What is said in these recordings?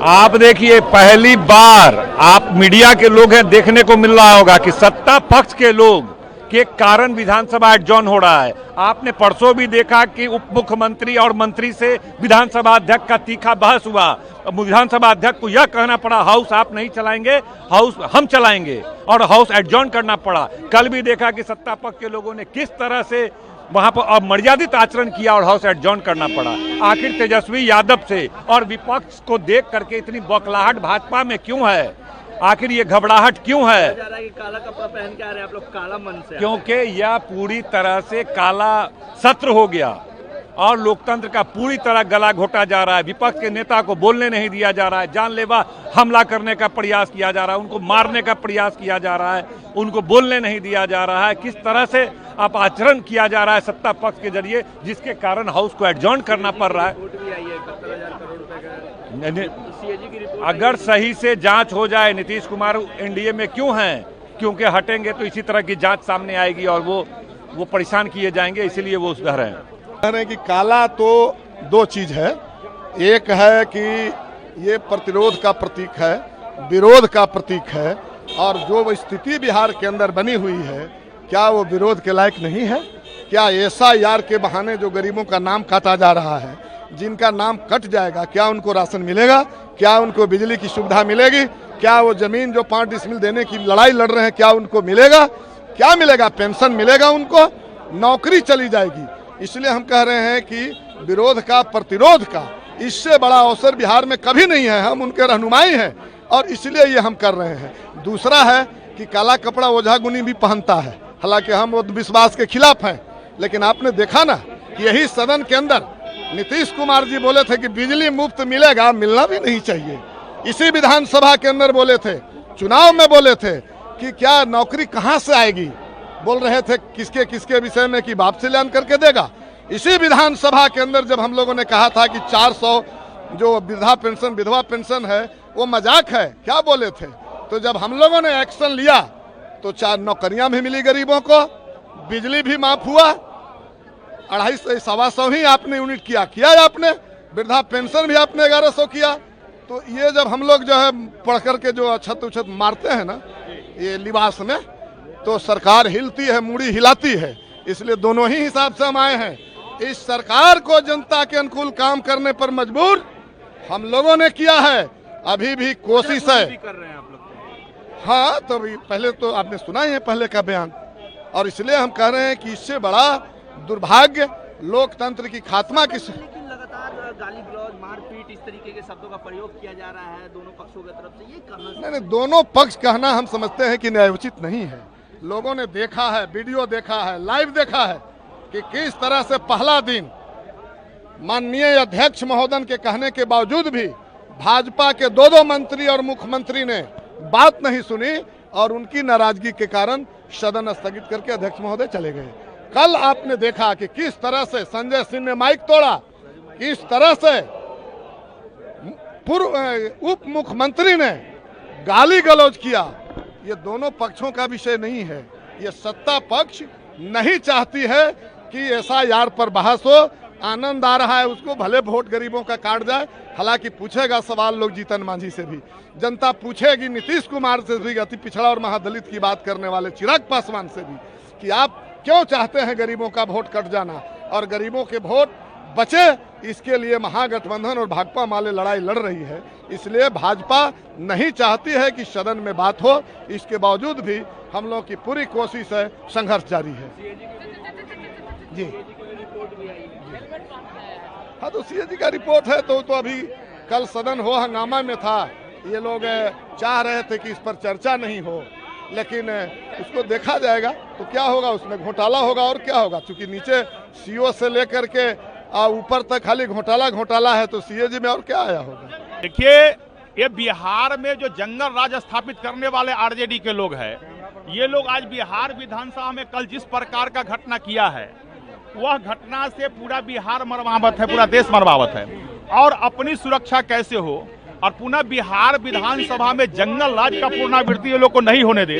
आप देखिए, पहली बार आप मीडिया के लोग हैं, देखने को मिल रहा होगा कि सत्ता पक्ष के लोग के कारण विधानसभा एडजॉर्न हो रहा है। आपने परसों भी देखा कि उप मुख्यमंत्री और मंत्री से विधानसभा अध्यक्ष का तीखा बहस हुआ। विधानसभा अध्यक्ष को यह कहना पड़ा, हाउस आप नहीं चलाएंगे, हाउस हम चलाएंगे, और हाउस एडजॉर्न करना पड़ा। कल भी देखा कि सत्ता पक्ष के लोगों ने किस तरह से वहां पर अमर्यादित आचरण किया और हाउस एडजॉर्न करना पड़ा। आखिर तेजस्वी यादव से और विपक्ष को देख करके इतनी बौखलाहट भाजपा में क्यों है? आखिर ये घबराहट क्यों है? काला कपड़ा पहन के आ रहे हैं आप लोग, काला मन से। क्योंकि यह पूरी तरह से काला सत्र हो गया और लोकतंत्र का पूरी तरह गला घोटा जा रहा है। विपक्ष के नेता को बोलने नहीं दिया जा रहा है, जानलेवा हमला करने का प्रयास किया जा रहा है, उनको मारने का प्रयास किया जा रहा है, उनको बोलने नहीं दिया जा रहा है। किस तरह से आप आचरण किया जा रहा है सत्ता पक्ष के जरिए, जिसके कारण हाउस को एडजॉर्न करना पड़ रहा है। अगर सही से जांच हो जाए, नीतीश कुमार एनडीए में क्यों हैं? क्योंकि हटेंगे तो इसी तरह की जांच सामने आएगी और वो परेशान किए जाएंगे, इसीलिए वो उस घर हैं। कह रहे हैं कि काला तो दो चीज है। एक है कि ये प्रतिरोध का प्रतीक है, विरोध का प्रतीक है, और जो स्थिति बिहार के अंदर बनी हुई है, क्या वो विरोध के लायक नहीं है? क्या SIR के बहाने जो गरीबों का नाम काटा जा रहा है, जिनका नाम कट जाएगा, क्या उनको राशन मिलेगा? क्या उनको बिजली की सुविधा मिलेगी? क्या वो जमीन जो 5 डिसमिल देने की लड़ाई लड़ रहे हैं, क्या उनको मिलेगा? क्या मिलेगा? पेंशन मिलेगा उनको? नौकरी चली जाएगी। इसलिए हम कह रहे हैं कि विरोध का, प्रतिरोध का इससे बड़ा अवसर बिहार में कभी नहीं है। हम उनके रहनुमाई हैं और इसलिए ये हम कर रहे हैं। दूसरा है कि काला कपड़ा ओझा गुनी भी पहनता है, हालांकि हम वो विश्वास के खिलाफ हैं। लेकिन आपने देखा ना कि यही सदन के अंदर नीतीश कुमार जी बोले थे कि बिजली मुफ्त मिलेगा, मिलना भी नहीं चाहिए। इसी विधानसभा के अंदर बोले थे, चुनाव में बोले थे कि क्या नौकरी कहाँ से आएगी, बोल रहे थे किसके किसके विषय में कि बाप से लान करके देगा। इसी विधानसभा के अंदर जब हम लोगों ने कहा था कि 400 जो वृद्धा पेंशन, विधवा पेंशन है, वो मजाक है, क्या बोले थे? तो जब हम लोगों ने एक्शन लिया तो 4 नौकरियां भी मिली गरीबों को, बिजली भी माफ हुआ, 250 125 ही आपने यूनिट किया आपने, वृद्धा पेंशन भी आपने 1100 किया। तो ये जब हम लोग जो है पढ़ करके जो अछत उछत मारते हैं ना ये लिबास में, तो सरकार हिलती है, मुड़ी हिलाती है। इसलिए दोनों ही हिसाब से हम आए हैं। इस सरकार को जनता के अनुकूल काम करने पर मजबूर हम लोगों ने किया है, अभी भी कोशिश है। हाँ, तो अभी पहले तो आपने सुना ही है पहले का बयान, और इसलिए हम कह रहे हैं कि इससे बड़ा दुर्भाग्य लोकतंत्र की खात्मा की। लेकिन लगातार गाली गलौज, मारपीट, इस तरीके के शब्दों का प्रयोग किया जा रहा है दोनों पक्षों की तरफ से, ये कहना नहीं, दोनों पक्ष कहना हम समझते हैं कि न्यायोचित नहीं है। लोगों ने देखा है, वीडियो देखा है, लाइव देखा है कि किस तरह से पहला दिन माननीय अध्यक्ष महोदय के कहने के बावजूद भी भाजपा के 2 मंत्री और मुख्यमंत्री ने बात नहीं सुनी और उनकी नाराजगी के कारण सदन स्थगित करके अध्यक्ष महोदय चले गए। कल आपने देखा कि किस तरह से संजय सिंह ने माइक तोड़ा, किस तरह से पूर्व उप मुख्यमंत्री ने गाली गलौज किया। ये दोनों पक्षों का विषय नहीं है। ये सत्ता पक्ष नहीं चाहती है कि SIR पर बहस हो। आनंद आ रहा है उसको, भले वोट गरीबों का काट जाए। हालांकि पूछेगा सवाल लोग जीतन मांझी से भी, जनता पूछेगी नीतीश कुमार से भी, अति पिछड़ा और महादलित की बात करने वाले चिराग पासवान से भी, कि आप क्यों चाहते हैं गरीबों का वोट कट जाना और गरीबों के वोट बचे। इसके लिए महागठबंधन और भाकपा माले लड़ाई लड़ रही है। इसलिए भाजपा नहीं चाहती है कि सदन में बात हो। इसके बावजूद भी हम लोग की पूरी कोशिश है, संघर्ष जारी है। जी हाँ, तो CAG का रिपोर्ट है तो अभी कल सदन हो हंगामा में था। ये लोग चाह रहे थे कि इस पर चर्चा नहीं हो, लेकिन उसको देखा जाएगा तो क्या होगा, उसमें घोटाला होगा और क्या होगा। क्योंकि नीचे CO से लेकर के ऊपर तक खाली घोटाला है, तो CAG में और क्या आया होगा। देखिए, ये बिहार में जो जंगल राज स्थापित करने वाले RJD के लोग हैं, ये लोग आज बिहार विधानसभा में कल जिस प्रकार का घटना किया है, वह घटना से पूरा बिहार मर्माहत है, पूरा देश मर्माहत है। और अपनी सुरक्षा कैसे हो, और पुनः बिहार विधानसभा में जंगल राज का पुनरावृत्ति ये लोग को नहीं होने दे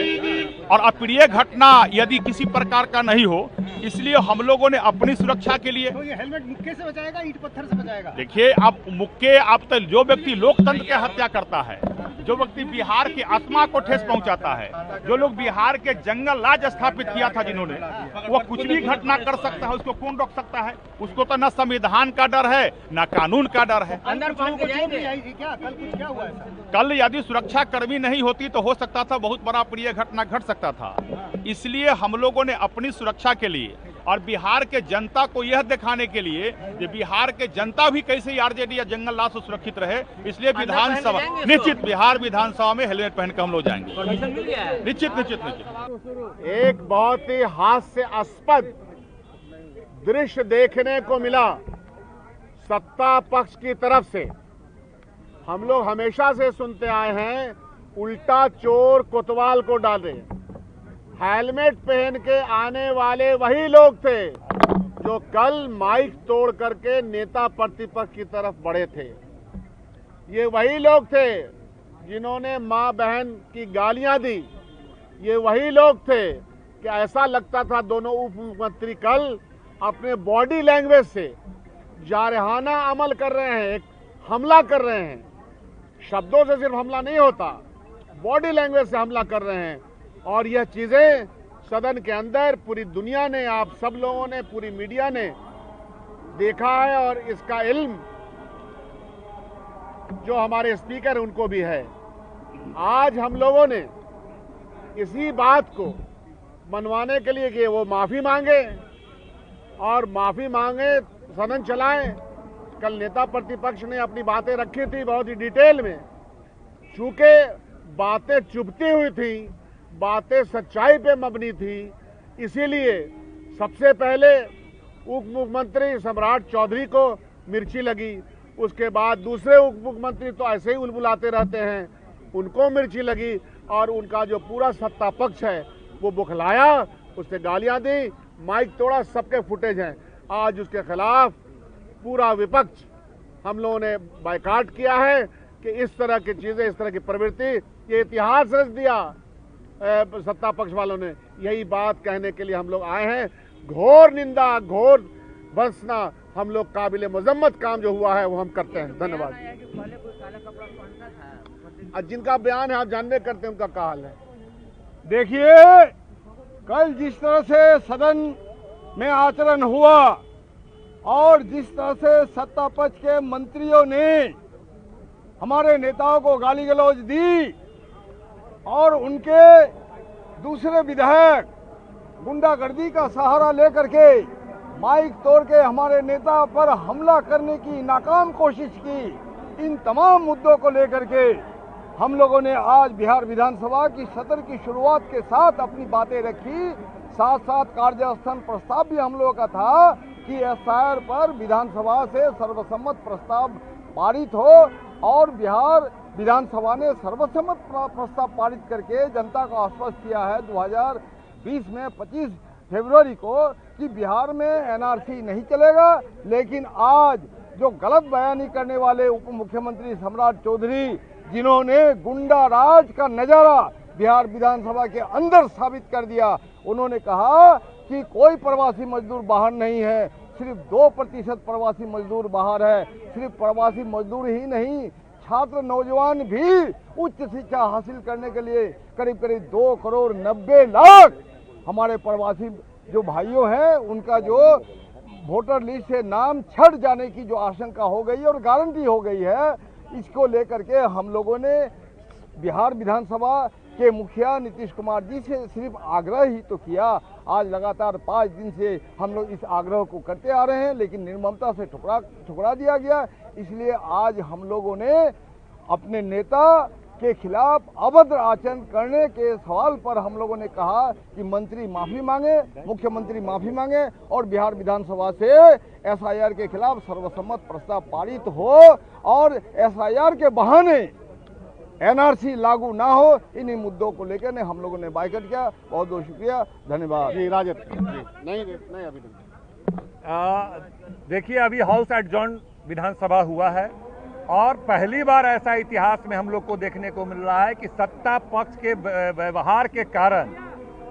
और अप्रिय घटना यदि किसी प्रकार का नहीं हो, इसलिए हम लोगों ने अपनी सुरक्षा के लिए तो ये हेलमेट मुक्के से बचाएगा, ईंट पत्थर से बचाएगा? देखिए, अब तक जो व्यक्ति लोकतंत्र की हत्या करता है, जो व्यक्ति बिहार की आत्मा को ठेस पहुंचाता है, जो लोग बिहार के जंगल राज स्थापित किया था जिन्होंने, वो कुछ भी घटना कर सकता है, उसको कौन रोक सकता है? उसको तो न संविधान का डर है न कानून का डर है। अंदर चोर को चोट भी आई थी क्या? कल कुछ क्या हुआ है? कल यदि सुरक्षा कर्मी नहीं होती तो हो सकता था बहुत बड़ा प्रिय घटना घट सकता था। इसलिए हम लोगों ने अपनी सुरक्षा के लिए और बिहार के जनता को यह दिखाने के लिए कि बिहार के जनता भी कैसे आरजेडी या जंगल राज से सुरक्षित रहे, इसलिए विधानसभा निश्चित बिहार विधानसभा में हेलमेट पहन कर हम लोग जाएंगे। निश्चित। एक बहुत ही हास्यास्पद दृश्य देखने को मिला सत्ता पक्ष की तरफ से। हम लोग हमेशा से सुनते आए हैं उल्टा चोर कोतवाल को डाले। हेलमेट पहन के आने वाले वही लोग थे जो कल माइक तोड़ करके नेता प्रतिपक्ष की तरफ बढ़े थे। ये वही लोग थे जिन्होंने मां बहन की गालियां दी। ये वही लोग थे कि ऐसा लगता था दोनों उप मुख्यमंत्री कल अपने बॉडी लैंग्वेज से जारहाना अमल कर रहे हैं, एक हमला कर रहे हैं। शब्दों से सिर्फ हमला नहीं होता, बॉडी लैंग्वेज से हमला कर रहे हैं। और यह चीजें सदन के अंदर पूरी दुनिया ने, आप सब लोगों ने, पूरी मीडिया ने देखा है और इसका इल्म जो हमारे स्पीकर उनको भी है। आज हम लोगों ने इसी बात को मनवाने के लिए कि वो माफी मांगे और माफी मांगे, सदन चलाएं। कल नेता प्रतिपक्ष ने अपनी बातें रखी थी बहुत ही डिटेल में, चूंकि बातें चुभती हुई थी, बातें सच्चाई पे मबनी थी, इसीलिए सबसे पहले उप मुख्यमंत्री सम्राट चौधरी को मिर्ची लगी, उसके बाद दूसरे उप मुख्यमंत्री तो ऐसे ही उलबुलाते रहते हैं, उनको मिर्ची लगी और उनका जो पूरा सत्ता पक्ष है वो बुखलाया, उससे गालियां दी, माइक तोड़ा, सबके फुटेज हैं। आज उसके खिलाफ पूरा विपक्ष हम लोगों ने बायकाट किया है कि इस तरह की चीजें, इस तरह की प्रवृत्ति, ये इतिहास रच दिया सत्ता पक्ष वालों ने। यही बात कहने के लिए हम लोग आए हैं। घोर निंदा, घोर भर्त्सना, हम लोग काबिले मजम्मत काम जो हुआ है वो हम करते हैं। धन्यवाद। जिनका बयान है आप जानने करते हैं उनका क्या हाल है। देखिए, कल जिस तरह से सदन में आचरण हुआ और जिस तरह से सत्ता पक्ष के मंत्रियों ने हमारे नेताओं को गाली गलौज दी और उनके दूसरे विधायक गुंडागर्दी का सहारा लेकर के माइक तोड़ के हमारे नेता पर हमला करने की नाकाम कोशिश की, इन तमाम मुद्दों को लेकर के हम लोगों ने आज बिहार विधानसभा की सत्र की शुरुआत के साथ अपनी बातें रखी। साथ साथ कार्यस्थल प्रस्ताव भी हम लोगों का था कि एसआईआर पर विधानसभा से सर्वसम्मत प्रस्ताव पारित हो और बिहार विधानसभा ने सर्वसम्मत प्रस्ताव पारित करके जनता को आश्वस्त किया है 2020 में 25 फरवरी को कि बिहार में एनआरसी नहीं चलेगा। लेकिन आज जो गलत बयानी करने वाले उप मुख्यमंत्री सम्राट चौधरी, जिन्होंने गुंडा राज का नजारा बिहार विधानसभा के अंदर साबित कर दिया, उन्होंने कहा कि कोई प्रवासी मजदूर बाहर नहीं है, सिर्फ 2% प्रवासी मजदूर बाहर है। सिर्फ प्रवासी मजदूर ही नहीं, छात्र नौजवान भी उच्च शिक्षा हासिल करने के लिए करीब करीब 2 करोड़ 90 लाख हमारे प्रवासी जो भाइयों हैं उनका जो वोटर लिस्ट से नाम छट जाने की जो आशंका हो गई और गारंटी हो गई है, इसको लेकर के हम लोगों ने बिहार विधानसभा के मुखिया नीतीश कुमार जी से सिर्फ आग्रह ही तो किया। आज लगातार 5 दिन से हम लोग इस आग्रह को करते आ रहे हैं, लेकिन निर्ममता से ठुकरा दिया गया। इसलिए आज हम लोगों ने अपने नेता के खिलाफ अभद्र आचरण करने के सवाल पर हम लोगों ने कहा कि मंत्री माफी मांगे, मुख्यमंत्री माफी मांगे और बिहार विधानसभा से एसआईआर के खिलाफ सर्वसम्मत प्रस्ताव पारित हो और एसआईआर के बहाने एनआरसी लागू ना हो। इन्हीं मुद्दों को लेकर ने हम लोगों ने बाइकआउट किया। बहुत बहुत शुक्रिया, धन्यवाद। जी राजद नहीं अभी देखिए, अभी हाउस एडजॉर्न विधानसभा हुआ है और पहली बार ऐसा इतिहास में हम लोग को देखने को मिल रहा है कि सत्ता पक्ष के व्यवहार के कारण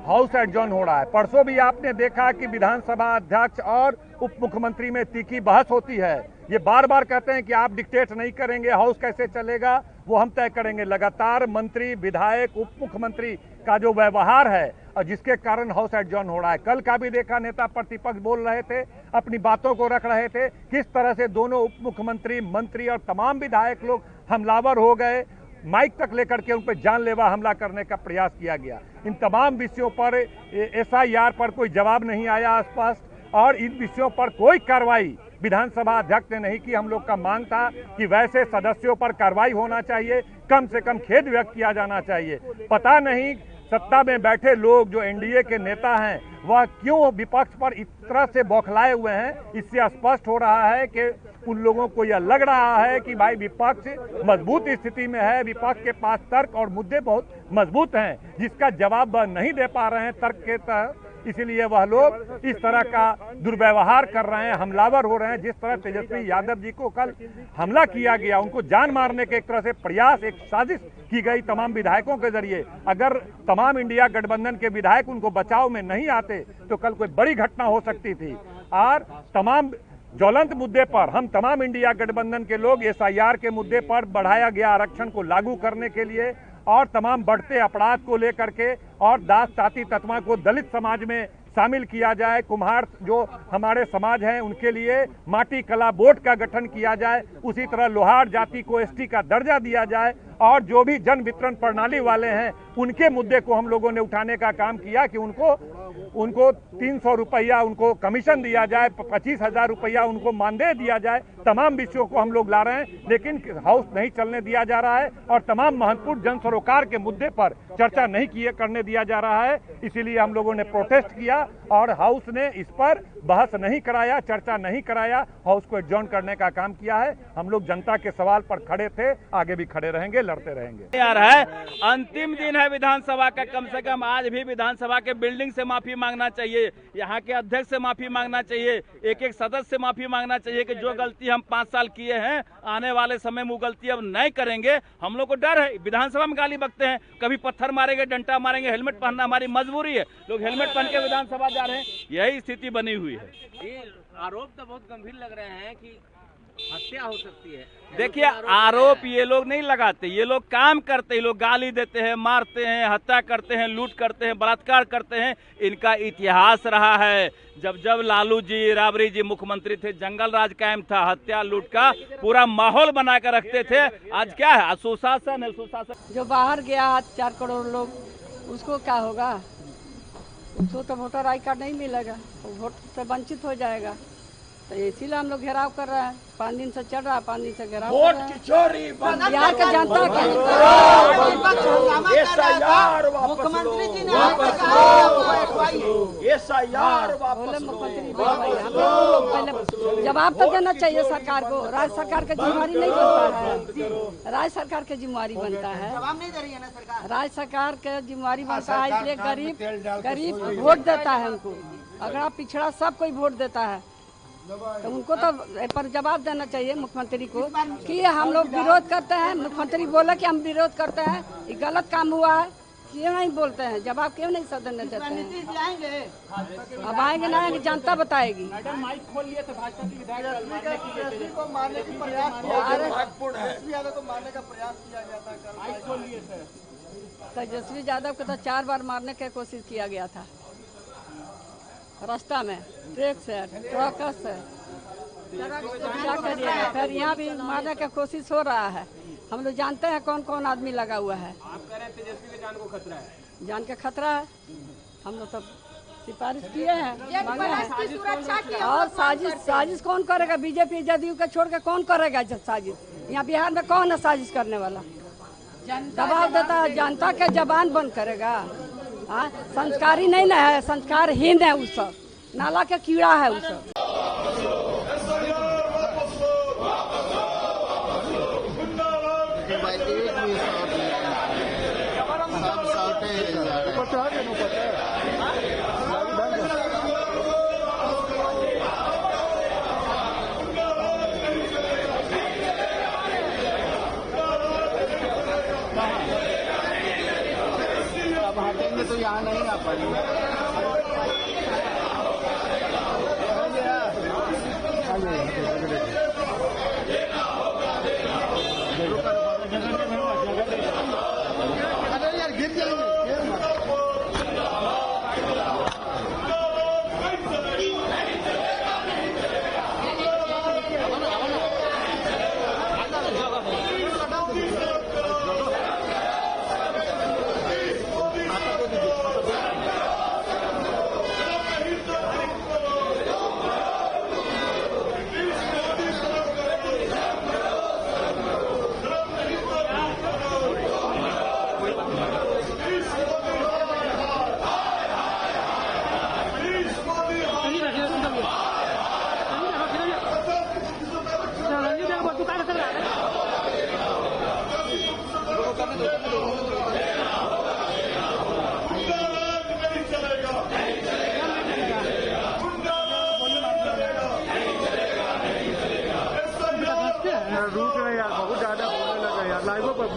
हाउस एडजॉर्न हो रहा है। परसों भी आपने देखा कि विधानसभा अध्यक्ष और उप मुख्यमंत्री में तीखी बहस होती है। ये बार बार कहते हैं कि आप डिक्टेट नहीं करेंगे, हाउस कैसे चलेगा वो हम तय करेंगे। लगातार मंत्री, विधायक, उप मुख्यमंत्री का जो व्यवहार है और जिसके कारण हाउस एडजॉर्न हो रहा है। कल का भी देखा, नेता प्रतिपक्ष बोल रहे थे, अपनी बातों को रख रहे थे, किस तरह से दोनों उप मुख्यमंत्री, मंत्री और तमाम विधायक लोग हमलावर हो गए, माइक तक लेकर के उन पर जानलेवा हमला करने का प्रयास किया गया। इन तमाम विषयों पर एसआईआर पर कोई जवाब नहीं आया स्पष्ट, और इन विषयों पर कोई कार्रवाई विधानसभा अध्यक्ष ने नहीं की। हम लोग का मांग था कि वैसे सदस्यों पर कार्रवाई होना चाहिए, कम से कम खेद व्यक्त किया जाना चाहिए। पता नहीं सत्ता में बैठे लोग जो एनडीए के नेता हैं वह क्यों विपक्ष पर इस तरह से बौखलाए हुए हैं। इससे स्पष्ट हो रहा है कि उन लोगों को यह लग रहा है कि भाई विपक्ष मजबूत स्थिति में है, विपक्ष के पास तर्क और मुद्दे बहुत मजबूत हैं जिसका जवाब वह नहीं दे पा रहे हैं तर्क के तहत। इसीलिए वह लोग इस तरह का दुर्व्यवहार कर रहे हैं, हमलावर हो रहे हैं। जिस तरह तेजस्वी यादव जी को कल हमला किया गया, उनको जान मारने के एक तरह से प्रयास, एक साजिश की गई तमाम विधायकों के जरिए। अगर तमाम इंडिया गठबंधन के विधायक उनको बचाव में नहीं आते तो कल कोई बड़ी घटना हो सकती थी। और तमाम ज्वलंत मुद्दे पर हम तमाम इंडिया गठबंधन के लोग एसआईआर के मुद्दे पर बढ़ाया गया आरक्षण को लागू करने के लिए और तमाम बढ़ते अपराध को लेकर के और दास जाति तत्वा को दलित समाज में शामिल किया जाए, कुम्हार जो हमारे समाज हैं उनके लिए माटी कला बोर्ड का गठन किया जाए, उसी तरह लोहार जाति को एसटी का दर्जा दिया जाए और जो भी जन वितरण प्रणाली वाले हैं उनके मुद्दे को हम लोगों ने उठाने का काम किया कि उनको 300 रुपया उनको कमीशन दिया जाए, 25,000 रुपया उनको मानदेय दिया जाए। तमाम विषयों को हम लोग ला रहे हैं, लेकिन हाउस नहीं चलने दिया जा रहा है और तमाम महत्वपूर्ण जन सरोकार के मुद्दे पर चर्चा नहीं करने दिया जा रहा है। इसीलिए हम लोगों ने प्रोटेस्ट किया और हाउस ने इस पर बहस नहीं कराया, चर्चा नहीं कराया, हाउस को एडजॉर्न करने का काम किया है। हम लोग जनता के सवाल पर खड़े थे, आगे भी खड़े रहेंगे, लड़ते रहेंगे। यार है अंतिम दिन है विधानसभा का, कम से कम आज भी विधानसभा के बिल्डिंग से माफी मांगना चाहिए, यहाँ के अध्यक्ष से माफी मांगना चाहिए, एक एक सदस्य से माफी मांगना चाहिए कि जो गलती हम 5 साल किए हैं आने वाले समय में वो गलती अब नहीं करेंगे। हम लोग को डर है, विधानसभा में गाली बकते हैं, कभी पत्थर मारेंगे, डंडा मारेंगे, हेलमेट पहनना हमारी मजबूरी है, लोग हेलमेट पहन के विधानसभा जा रहे हैं, यही स्थिति बनी हुई है। ये आरोप तो बहुत गंभीर लग रहे हैं कि हत्या हो सकती है। देखिए आरोप ये लोग नहीं लगाते, ये लोग काम करते हैं, ये लोग गाली देते हैं, मारते हैं, हत्या करते हैं, लूट करते हैं, बलात्कार करते हैं। इनका इतिहास रहा है। जब लालू जी, राबड़ी जी मुख्यमंत्री थे, जंगल राज कायम था, हत्या लूट का पूरा माहौल बना कर रखते थे। आज क्या है, सुशासन है, सुशासन। जो बाहर गया 4 करोड़ लोग, उसको क्या होगा? उसको तो वोटर आई कार्ड नहीं मिलेगा, वोट से वंचित हो जाएगा। तो इसीलिए हम लोग घेराव कर रहे हैं, 5 दिन से चल रहा है, 5 दिन से घेराव कर रहे हैं। बिहार का जनता मुख्यमंत्री जी ने मुख्यमंत्री पहले जवाब तो देना चाहिए सरकार को। राज्य सरकार का जिम्मेवारी नहीं बनता है, राज्य सरकार की जिम्मेवारी बनता है, जवाब नहीं दे रही है ना सरकार। राज्य सरकार का जिम्मेवारी बनता है, इसलिए गरीब वोट देता है उनको। अगर आप पिछड़ा सब कोई वोट देता है तो उनको तो पर जवाब देना चाहिए मुख्यमंत्री को कि हम लोग विरोध करते हैं। मुख्यमंत्री बोला कि हम विरोध करते हैं, ये गलत काम हुआ है, क्यों नहीं बोलते हैं? जवाब क्यों नहीं सदन में देते हैं? अब आएंगे ना आएंगे, जनता बताएगी। तेजस्वी यादव को तो 4 बार मारने की कोशिश किया गया था, रास्ता में ट्रक से, ट्रक से। क्या करिएगा, फिर यहाँ भी मारने की कोशिश हो रहा है। हम लोग जानते हैं कौन कौन आदमी लगा हुआ है। आप कह रहे हैं तेजस्वी की जान को खतरा है? जान के खतरा है, हम लोग तो सिफारिश किए हैं, मांगे हैं। और साजिश कौन करेगा? बीजेपी जदयू का छोड़ के कौन करेगा साजिश? यहाँ बिहार में कौन है साजिश करने वाला? दबाव देता है, जनता के जबान बंद करेगा। हाँ, संस्कारी नहीं ना है, संस्कारहीन है, उस सब नाला के कीड़ा है उस सब।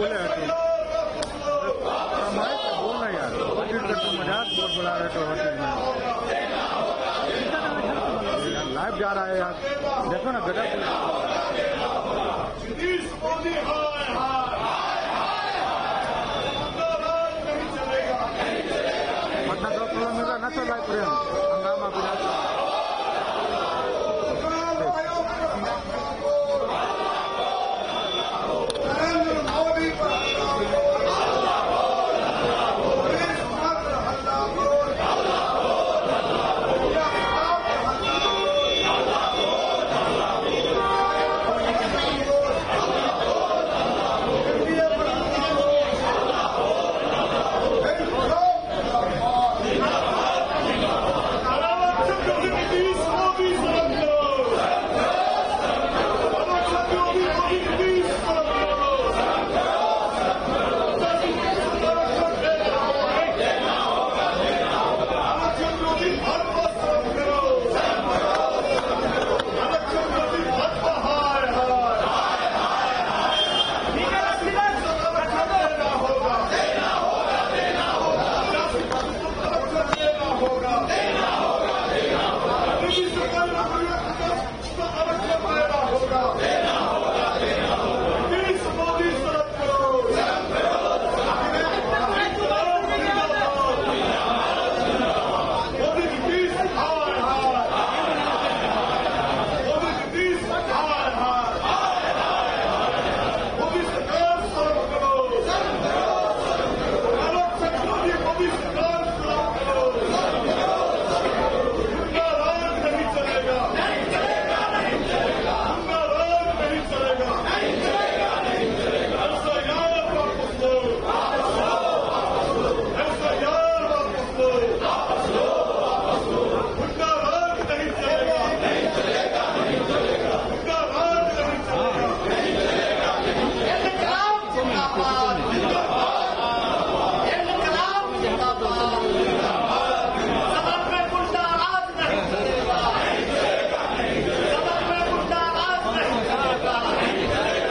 बोले हटे बोलना यार मजाक बोल बुला रहे तो लाइव जा रहा है यार, देखो ना गधा पटना का न चल रहा है हंगामा